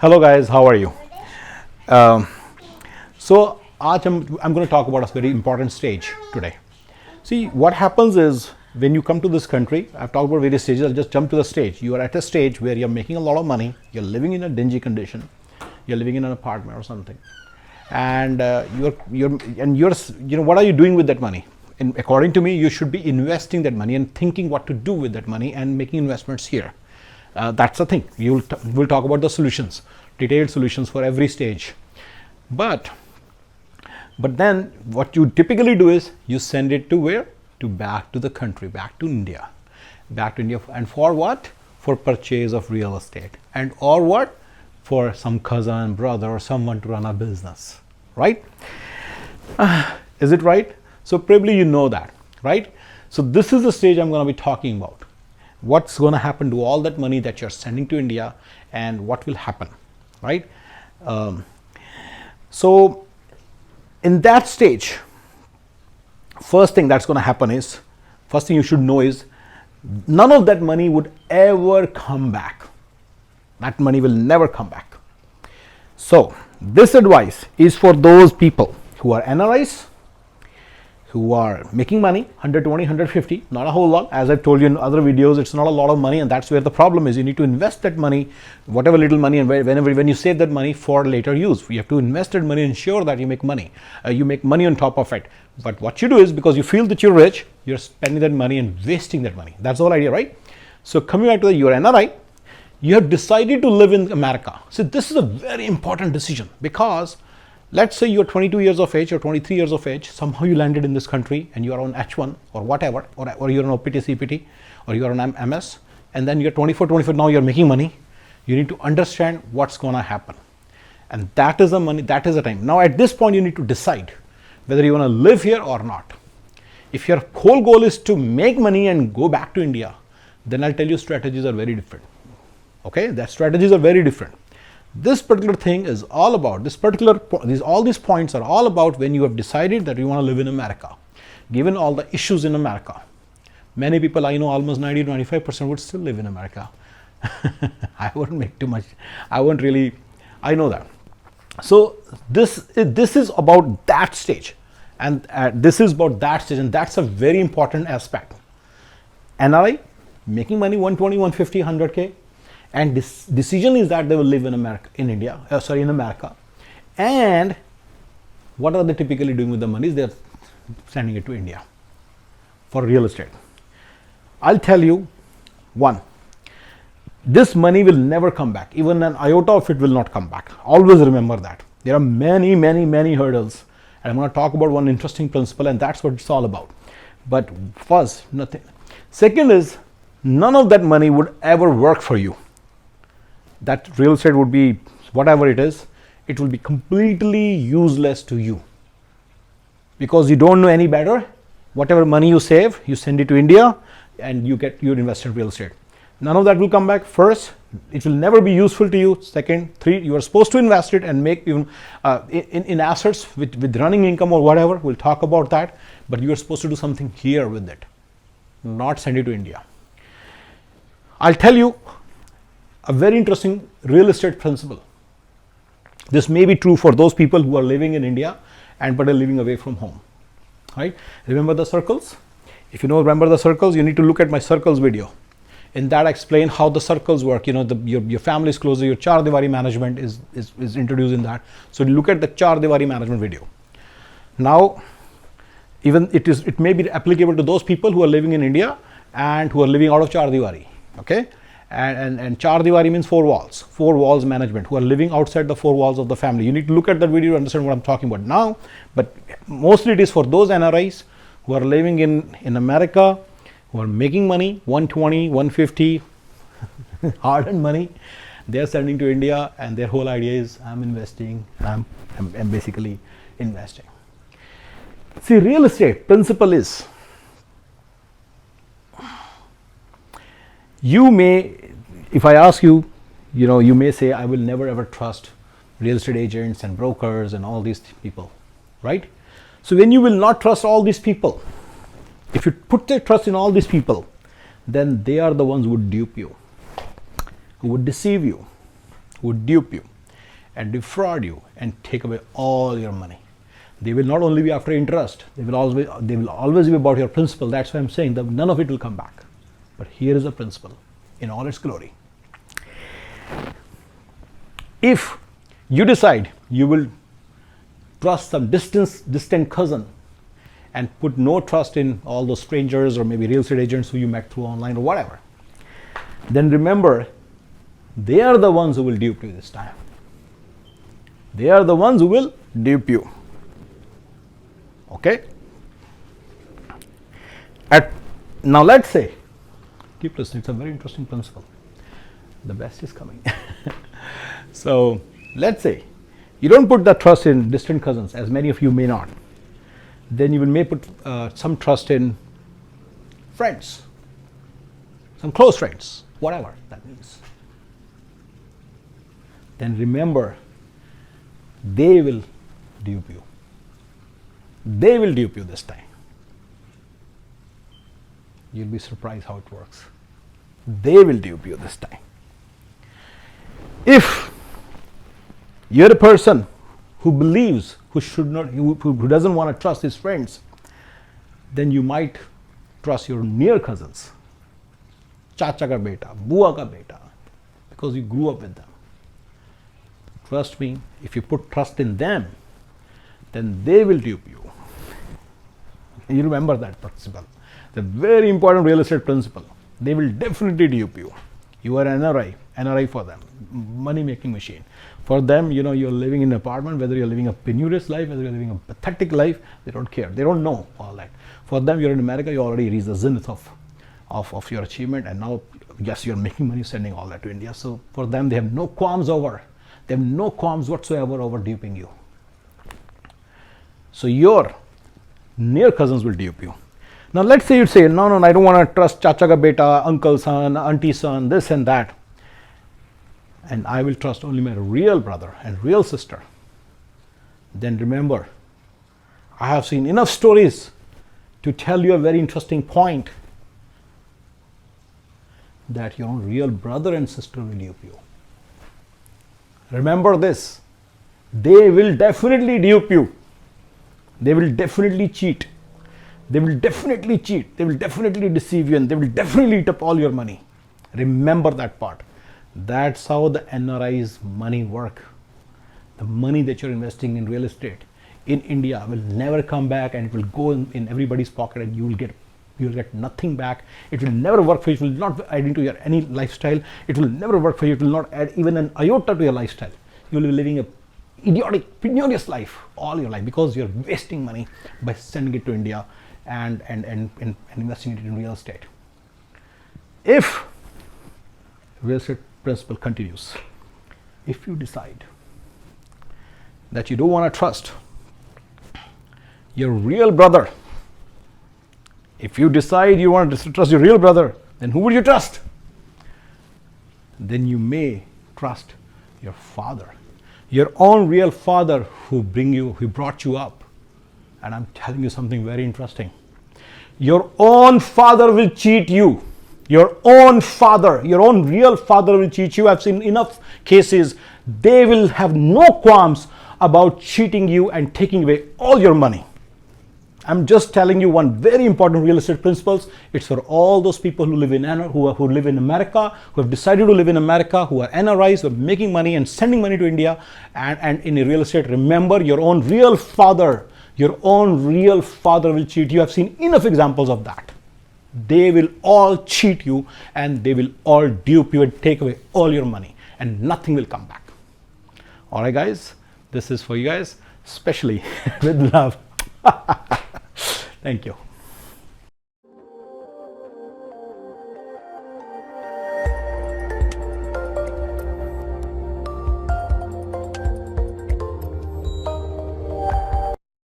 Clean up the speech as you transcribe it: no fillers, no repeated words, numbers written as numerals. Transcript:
Hello guys, how are you? Um, so I'm going to talk about a very important stage today. See, what happens is when you come to this country, I've talked about various stages, I'll just jump to the stage. You are at a stage where you're making a lot of money, you're living in a dingy condition, you're living in an apartment or something, and what are you doing with that money? And according to me, you should be investing that money and thinking what to do with that money and making investments here. That's the thing. We'll talk about the solutions, detailed solutions for every stage. But then what you typically do is you send it to where? To back to the country, back to India. And for what? For purchase of real estate. And or what? For some cousin, brother, or someone to run a business, right? Is it right? So probably you know that, right? So this is the stage I'm going to be talking about. What's going to happen to all that money that you're sending to India and what will happen, right? So in that stage, first thing that's going to happen is, first thing you should know is none of that money would ever come back. That money will never come back. So this advice is for those people who are NRIs, who are making money, 120, 150, not a whole lot. As I've told you in other videos, it's not a lot of money, and that's where the problem is. You need to invest that money, whatever little money, and when you save that money for later use. You have to invest that money and ensure that you make money. You make money on top of it. But what you do is, because you feel that you're rich, you're spending that money and wasting that money. That's the whole idea, right? So coming back to you're NRI, you have decided to live in America. So this is a very important decision, because let's say you're 22 years of age or 23 years of age, somehow you landed in this country and you're on H1 or whatever, or you're on OPT, CPT, or you're on MS, and then you're 24, now you're making money. You need to understand what's going to happen. And that is the money, that is the time. Now at this point, you need to decide whether you want to live here or not. If your whole goal is to make money and go back to India, then I'll tell you strategies are very different. Okay, the strategies are very different. This particular thing is all about, all these points are all about when you have decided that you want to live in America, given all the issues in America. Many people I know, almost 90-95% would still live in America. I wouldn't make too much. I know that. So this is about that stage, and this is about that stage, and that's a very important aspect. NRI, making money 120, 150, 100K. And this decision is that they will live in America, in America. And what are they typically doing with the money? They're sending it to India for real estate. I'll tell you, one, this money will never come back. Even an iota of it will not come back. Always remember that. There are many, many, many hurdles. And I'm going to talk about one interesting principle, and that's what it's all about. But first, nothing. Second is, none of that money would ever work for you. That real estate would be, whatever it is, it will be completely useless to you, because you don't know any better. Whatever money you save, you send it to India and you invest in real estate. None of that will come back. First, it will never be useful to you. Second, three, you are supposed to invest it and make even in assets with running income or whatever. We'll talk about that, but you are supposed to do something here with it, not send it to India. I'll tell you a very interesting real estate principle. This may be true for those people who are living in India but are living away from home, right? Remember the circles? If you don't remember the circles, you need to look at my circles video. In that I explain how the circles work. Your family is closer, your Char Diwari management is introduced in that. So look at the Char Diwari management video. Now, even it may be applicable to those people who are living in India and who are living out of Char Diwari, okay? And Char Diwari means four walls management, who are living outside the four walls of the family. You need to look at that video to understand what I'm talking about now, but mostly it is for those NRIs who are living in America, who are making money, 120, 150, hard-earned money. They're sending to India, and their whole idea is, I'm investing, I'm basically investing. See, real estate principle is, you may, if I ask you, you may say, I will never ever trust real estate agents and brokers and all these people, right? So when you will not trust all these people, if you put your trust in all these people, then they are the ones who would dupe you, who would deceive you, who would dupe you. and defraud you and take away all your money. They will not only be after interest, they will always be about your principal. That's why I'm saying that none of it will come back. But here is the principle in all its glory. If you decide you will trust some distant cousin and put no trust in all those strangers or maybe real estate agents who you met through online or whatever, then remember, they are the ones who will dupe you this time. They are the ones who will dupe you. Okay? Now let's say, keep listening, it's a very interesting principle. The best is coming. So let's say you don't put that trust in distant cousins, as many of you may not. Then you may put some trust in friends, some close friends, whatever that means. Then remember, they will dupe you. They will dupe you this time. You'll be surprised how it works. They will dupe you this time. If you're a person who believes, who doesn't want to trust his friends, then you might trust your near cousins, chacha ka beta, bua ka beta, because you grew up with them. Trust me, if you put trust in them, then they will dupe you. You remember that principle. The very important real estate principle. They will definitely dupe you. You are NRI for them, money making machine. For them, you're living in an apartment, whether you're living a penurious life, whether you're living a pathetic life, they don't care. They don't know all that. For them, you're in America, you already reached the zenith of your achievement, and now, yes, you're making money sending all that to India. So for them, they have no qualms whatsoever over duping you. So your near cousins will dupe you. Now let's say you say, no, I don't want to trust chacha ka beta, uncle son, auntie son, this and that. And I will trust only my real brother and real sister. Then remember, I have seen enough stories to tell you a very interesting point, that your own real brother and sister will dupe you. Remember this, they will definitely dupe you. They will definitely cheat. They will definitely deceive you, and they will definitely eat up all your money. Remember that part. That's how the NRI's money work. The money that you're investing in real estate in India will never come back, and it will go in everybody's pocket, and you will get nothing back. It will never work for you. It will not add into your any lifestyle. It will never work for you. It will not add even an iota to your lifestyle. You will be living a idiotic, penurious life all your life, because you're wasting money by sending it to India and investing it in real estate. If real estate principle continues, if you decide that you don't want to trust your real brother, if you decide you want to trust your real brother, then who would you trust? Then you may trust your father, your own real father who brought you up. And I'm telling you something very interesting. Your own father will cheat you. Your own father, your own real father will cheat you. I've seen enough cases. They will have no qualms about cheating you and taking away all your money. I'm just telling you one very important real estate principles. It's for all those people who live in America, who have decided to live in America, who are NRIs, who are making money and sending money to India and in real estate. Remember, your own real father will cheat you. I've seen enough examples of that. They will all cheat you, and they will all dupe you and take away all your money, and nothing will come back. All right, guys, this is for you guys, especially with love. Thank you.